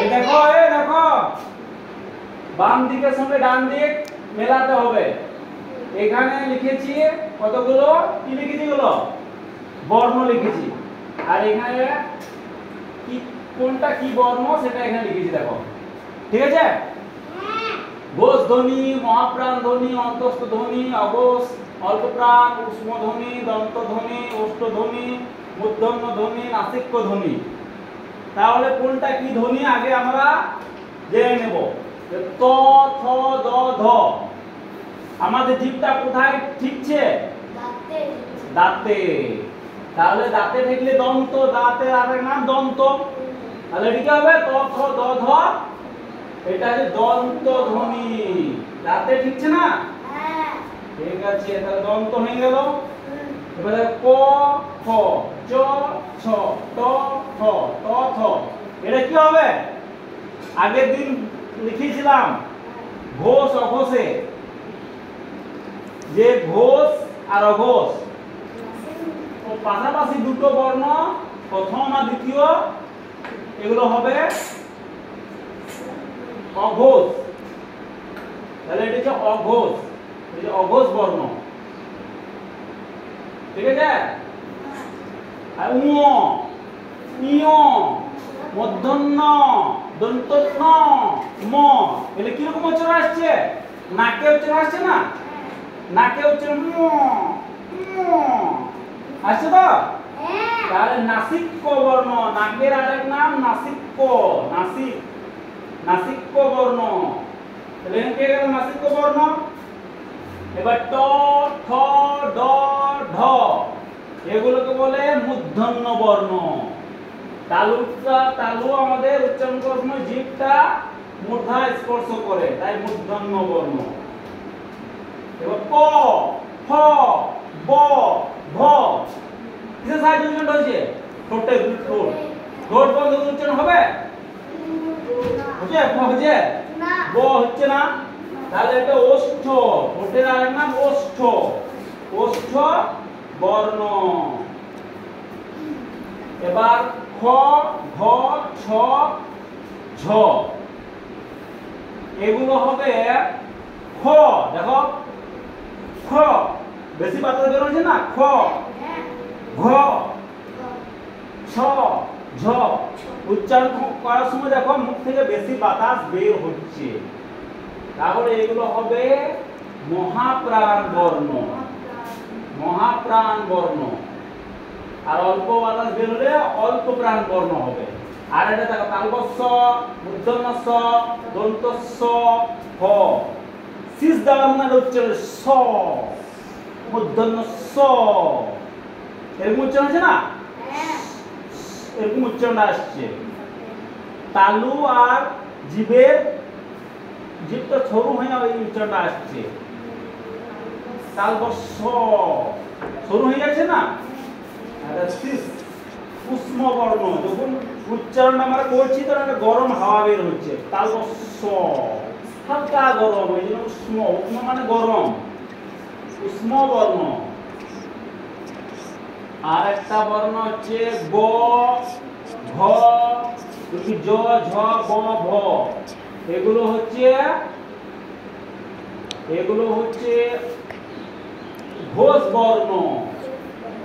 এই দেখো বাম দিকের সঙ্গে ডান দিক মেলাতে হবে। এখানে লিখেছি কতগুলো, কি লিখেছি গুলো, বর্ণ লিখেছি। আর এখানে কি কোনটা কি বর্ণ সেটা এখানে লিখেছি, দেখো। ঠিক আছে? ঘোষ ধ্বনি, মহাপ্রাণ ধ্বনি, অন্তস্থ ধ্বনি, অঘোষ, অল্পপ্রাণ, উষ্ম ধ্বনি, দন্ত ধ্বনি, ওষ্ঠ ধ্বনি, মূর্ধন্য ধ্বনি, নাসিক্য ধ্বনি। তাহলে কোনটা কি ধ্বনি আগে আমরা জেনে নেব। ত, থ, দ, ধ। আমাদের জিভটা কোথায় ঠিকছে? দাঁতে। তাহলে দাঁতে ঠেকলে দন্ত, দাঁতের আরেক নাম দন্ত। তাহলে এটা কি হবে? ত, থ, দ, ধ। এটা হচ্ছে দন্ত ধ্বনি। দাঁতে ঠিকছে না? ঠিক আছে, তাহলে দন্ত হয়ে গেল। এবারে ক, খ, চ, ছ, ট, ঠ, ত, থ। এটা কি হবে? আগের দিন লিখেছিলাম ঘোষ অঘোষে, যে ঘোষ আর অঘোষ পাশাপাশি দুটো বর্ণ, প্রথম আর দ্বিতীয়, এগুলো হবে অঘোষ। তাহলে এটা হচ্ছে অঘোষ, এই যে অঘোষ বর্ণ। ঠিক আছে? আর উ, ইয়, মূর্ধন্য, দন্ত ন, ম। এগুলো কিরকম উচ্চারণ আসছে? নাকে উচ্চারণ আসছে না? নাকে উচ্চারণ ম, আসছে তো? তাহলে নাসিক্য বর্ণ, নাকের আরেক নাম নাসিক্য, নাসিক, নাসিক্য বর্ণ। তাহলে কে গেল নাসিক্য বর্ণ। এবার ট, ঠ, ড, ঢ, এগুলোকে বলে মূর্ধন্য বর্ণ। তালু আমাদের উচ্চারণ করার সময় জিভটা মূর্ধা স্পর্শ করে, তাই মূর্ধন্য বর্ণ। এবার ক, খ, ব, ভ, কিসের সাহায্যে উচ্চারণ হচ্ছে? ঠোঁটের ঠোঁট। ঠোঁট বন্ধ করে উচ্চারণ হবে? হচ্ছে? হচ্ছে? ব হচ্ছে না। তাহলে এটা ওষ্ঠ, ঠোঁটের আরেক নাম ওষ্ঠ, ওষ্ঠ বর্ণ। এবার খ, ঘ, ছ, ঝ, এগুলো হবে খ। দেখো খ, বেশি বাতাস বের হচ্ছে না, খ, ঘ, ছ, ঝ। উচ্চারণ করার সময় দেখো মুখ থেকে বেশি বাতাস বের হচ্ছে, তাহলে এগুলো হবে মহাপ্রাণ বর্ণ, মহাপ্রাণ বর্ণ। আর অল্প বাতাস বের হলে অল্প প্রাণ বর্ণ হবে। আর এটা দেখো তালবস্য, মূর্ধন্য স, দন্ত স, হ। শীষ দেওয়ার মানে উচ্চারণ স, মূর্ধন্য স। এরকম উচ্চারণ হচ্ছে না? এরকম উচ্চারণটা আসছে। তালু আর জিভের, জিভটা সরু হয়ে ওই উচ্চারণটা আসছে। তালবস্য সরু হয়ে যাচ্ছে না? উষ্ম বর্ণ, যখন উচ্চারণটা আমরা করছি তখন একটা গরম হাওয়া বের হচ্ছে। তালবস্য হালকা গরম, এই জন্য উষ্ম। উষ্ম মানে গরম, উষ্ম বর্ণ। আর একটা বর্ণ হচ্ছে গ, ঘ, জ, ঝ, ব, ভ। এগুলো হচ্ছে ঘোষ বর্ণ।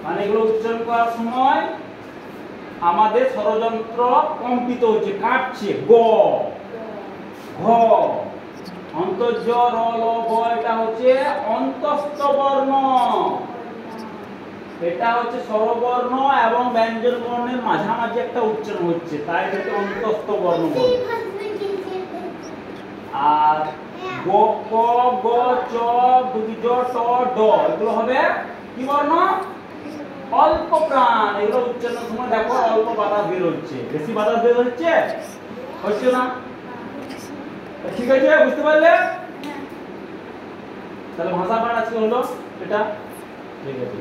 মানে এগুলো উচ্চারণ করার সময় আমাদের স্বরযন্ত্র কম্পিত হচ্ছে, কাঁপছে। গ, ঘ, অন্তর্জ, র, ল, ব, এটা হচ্ছে অন্তস্থ বর্ণ। এটা হচ্ছে স্বরবর্ণ এবং ব্যঞ্জন বর্ণের মাঝামাঝি একটা উচ্চারণ হচ্ছে, তাই এটাকে অন্তস্থ বর্ণ বলে। আর গ, ক, গ, চ, জ, ট, ড, এগুলো হবে কি বর্ণ? অল্প প্রাণ। এগুলো উচ্চারণের সময় দেখো অল্প বাতাস বের হচ্ছে, বেশি বাতাস বের হচ্ছে হচ্ছে না? ঠিক আছে, বুঝতে পারলে? তাহলে ভাষা পাঠ আজকে হলো এটা। ঠিক আছে।